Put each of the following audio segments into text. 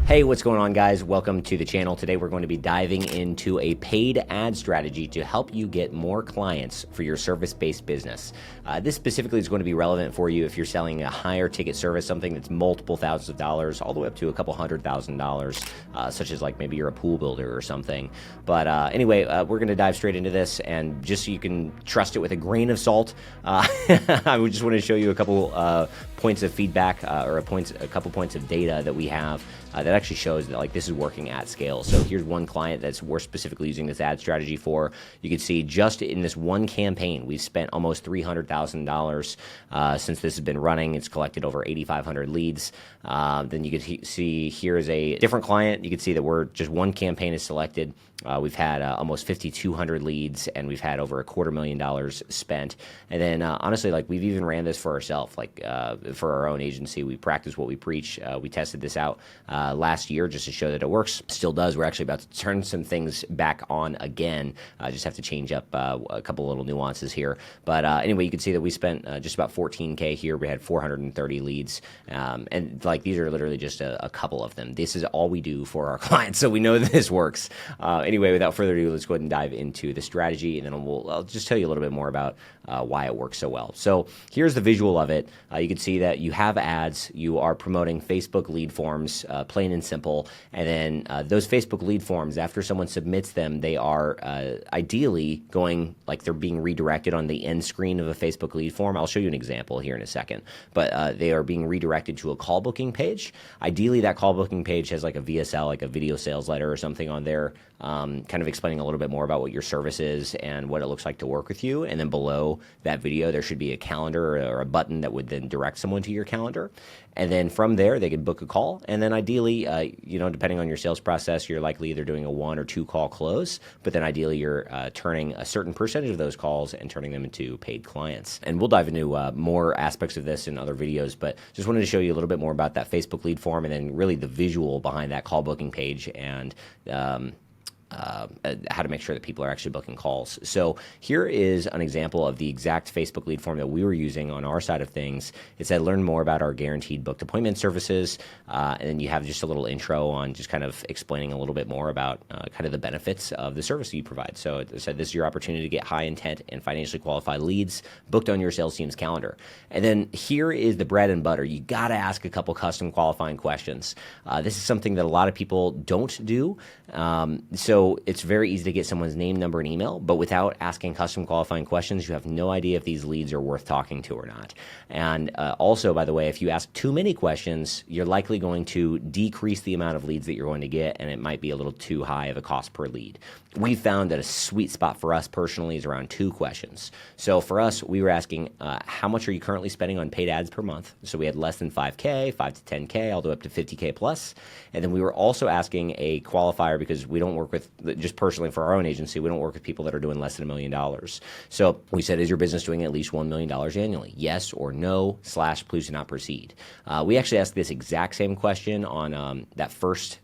Hey, what's going on, guys? Welcome to the channel. Today we're going to be diving into a paid ad strategy to help you get more clients for your service-based business. This specifically is going to be relevant for you if you're selling a higher ticket service, something that's multiple thousands of dollars, all the way up to a couple $100,000, such as like maybe you're a pool builder or something. But anyway, we're going to dive straight into this, and just so you can trust it with a grain of salt, I just want to show you a couple points of feedback or a couple points of data that we have that actually shows that like this is working at scale. So here's one client that's we're specifically using this ad strategy for. You can see just in this one campaign, we've spent almost $300,000 since this has been running. It's collected over 8,500 leads. Then you can see here is a different client. You can see that we're just one campaign is selected. We've had almost 5,200 leads, and we've had over $250,000 spent. And then honestly, like we've even ran this for ourselves, like for our own agency. We practice what we preach. We tested this out last year just to show that it works. Still does. We're actually about to turn some things back on again. Just have to change up a couple little nuances here. But anyway, you can see that we spent just about 14K here. We had 430 leads, and like these are literally just a couple of them. This is all we do for our clients, so we know that this works. Anyway, without further ado, let's go ahead and dive into the strategy, and then I'll just tell you a little bit more about why it works so well. So here's the visual of it. You can see that you have ads. You are promoting Facebook lead forms, plain and simple. And then those Facebook lead forms, after someone submits them, they are ideally going, like they're being redirected on the end screen of a Facebook lead form. I'll show you an example here in a second. But they are being redirected to a call booking page. Ideally, that call booking page has like a VSL, like a video sales letter or something on there, kind of explaining a little bit more about what your service is and what it looks like to work with you. And then below that video, there should be a calendar or a button that would then direct someone to your calendar. And then from there, they could book a call. And then ideally, depending on your sales process, you're likely either doing a 1 or 2 call close, but then ideally you're turning a certain percentage of those calls and turning them into paid clients. And we'll dive into more aspects of this in other videos, but just wanted to show you a little bit more about that Facebook lead form and then really the visual behind that call booking page and how to make sure that people are actually booking calls. So here is an example of the exact Facebook lead form that we were using on our side of things. It said, learn more about our guaranteed booked appointment services. And then you have just a little intro on just kind of explaining a little bit more about kind of the benefits of the service that you provide. So it said, this is your opportunity to get high intent and financially qualified leads booked on your sales team's calendar. And then here is the bread and butter. You got to ask a couple custom qualifying questions. This is something that a lot of people don't do. So it's very easy to get someone's name, number, and email, but without asking custom qualifying questions, you have no idea if these leads are worth talking to or not. And also, by the way, if you ask too many questions, you're likely going to decrease the amount of leads that you're going to get, and it might be a little too high of a cost per lead. We found that a sweet spot for us personally is around 2 questions. So for us, we were asking, how much are you currently spending on paid ads per month? So we had less than 5K, 5 to 10K, all the way up to 50K plus. And then we were also asking a qualifier because we don't work with, just personally for our own agency, we don't work with people that are doing less than $1 million. So we said, is your business doing at least $1 million annually? Yes or no, / please do not proceed. We actually asked this exact same question on the first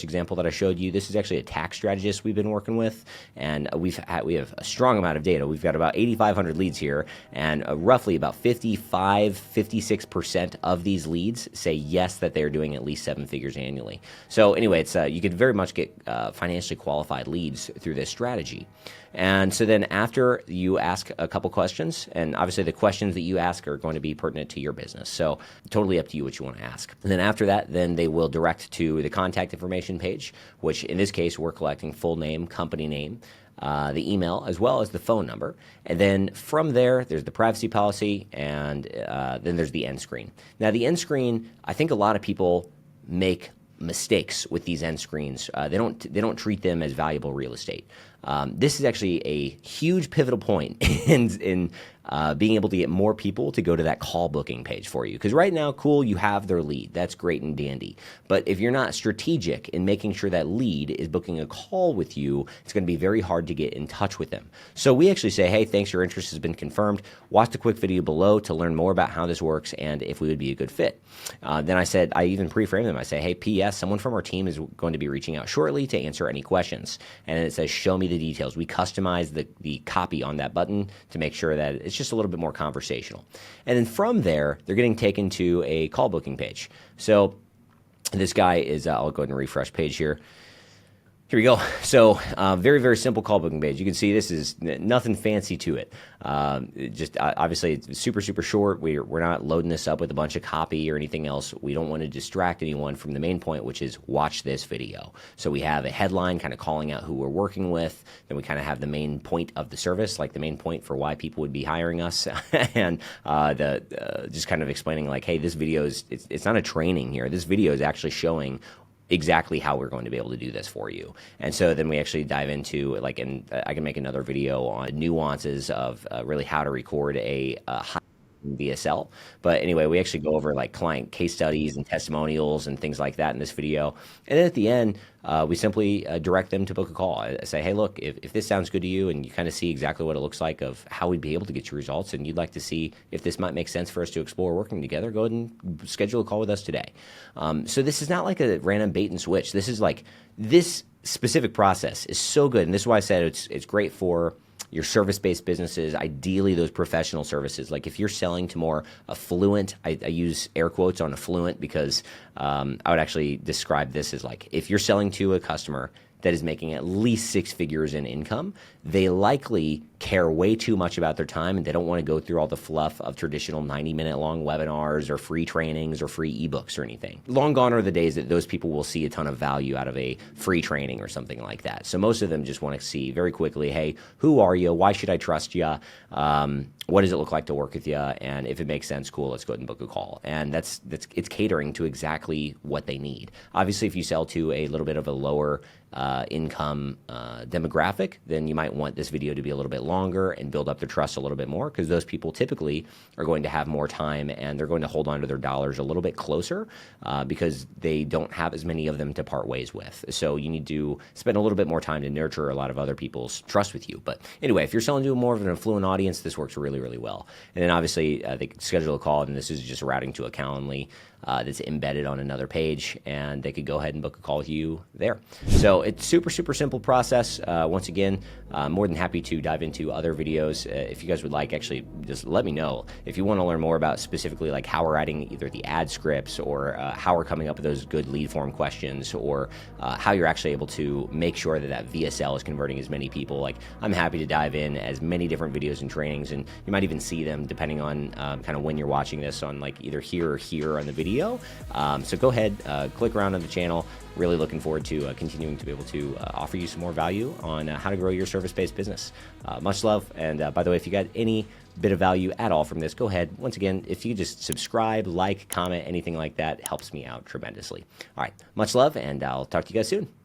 example that I showed you. This is actually a tax strategist we've been working with, and we have a strong amount of data. We've got about 8,500 leads here, and roughly about 56% of these leads say yes, that they're doing at least 7 figures annually. So anyway, it's you could very much get financially qualified leads through this strategy. And so then after you ask a couple questions, and obviously the questions that you ask are going to be pertinent to your business. So totally up to you what you want to ask. And then after that, then they will direct to the contact information page, which in this case, we're collecting full name, company name, the email, as well as the phone number. And then from there, there's the privacy policy, and then there's the end screen. Now, the end screen, I think a lot of people make mistakes with these end screens. They don't treat them as valuable real estate. This is actually a huge pivotal point in being able to get more people to go to that call booking page for you. Because right now, cool, you have their lead. That's great and dandy. But if you're not strategic in making sure that lead is booking a call with you, it's going to be very hard to get in touch with them. So we actually say, hey, thanks, your interest has been confirmed. Watch the quick video below to learn more about how this works and if we would be a good fit. Then I even pre-frame them. I say, hey, P.S., someone from our team is going to be reaching out shortly to answer any questions. And then it says, show me the details. We customize the copy on that button to make sure that it's just a little bit more conversational. And then from there, they're getting taken to a call booking page. So This guy is, I'll go ahead and refresh page here. Here we go. So very, very simple call booking page. You can see this is nothing fancy to it. Just obviously it's super, super short. We're not loading this up with a bunch of copy or anything else. We don't want to distract anyone from the main point, which is watch this video. So we have a headline kind of calling out who we're working with. Then we kind of have the main point of the service, like the main point for why people would be hiring us. And just kind of explaining like, hey, this video is, it's not a training here. This video is actually showing exactly how we're going to be able to do this for you. And so then we actually dive into like, and I can make another video on nuances of really how to record a high VSL. But anyway, we actually go over like client case studies and testimonials and things like that in this video. And then at the end, we simply direct them to book a call. I say, hey, look, if this sounds good to you and you kind of see exactly what it looks like of how we'd be able to get you results and you'd like to see if this might make sense for us to explore working together, go ahead and schedule a call with us today. So this is not like a random bait and switch. This is like, this specific process is so good. And this is why I said it's great for your service-based businesses, ideally those professional services. Like if you're selling to more affluent, I use air quotes on affluent because I would actually describe this as like if you're selling to a customer that is making at least 6 figures in income, they likely care way too much about their time and they don't want to go through all the fluff of traditional 90-minute long webinars or free trainings or free ebooks or anything. Long gone are the days that those people will see a ton of value out of a free training or something like that. So most of them just want to see very quickly, hey, who are you? Why should I trust you? What does it look like to work with you? And if it makes sense, cool, let's go ahead and book a call. And it's catering to exactly what they need. Obviously, if you sell to a little bit of a lower income demographic, then you might want this video to be a little bit longer and build up their trust a little bit more because those people typically are going to have more time and they're going to hold on to their dollars a little bit closer because they don't have as many of them to part ways with. So you need to spend a little bit more time to nurture a lot of other people's trust with you. But anyway, if you're selling to more of an affluent audience, this works really, really well. And then obviously they can schedule a call and this is just routing to a Calendly that's embedded on another page, and they could go ahead and book a call with you there. So it's super, super simple process. Once again, more than happy to dive into other videos. If you guys would like, actually, just let me know. If you want to learn more about specifically like how we're adding either the ad scripts or how we're coming up with those good lead form questions or how you're actually able to make sure that that VSL is converting as many people, like I'm happy to dive in as many different videos and trainings, and you might even see them depending on kind of when you're watching this on like either here or here on the video. So go ahead, click around on the channel. Really looking forward to continuing to be able to offer you some more value on how to grow your service-based business. Much love. And by the way, if you got any bit of value at all from this, go ahead. Once again, if you just subscribe, like, comment, anything like that, helps me out tremendously. All right. Much love, and I'll talk to you guys soon.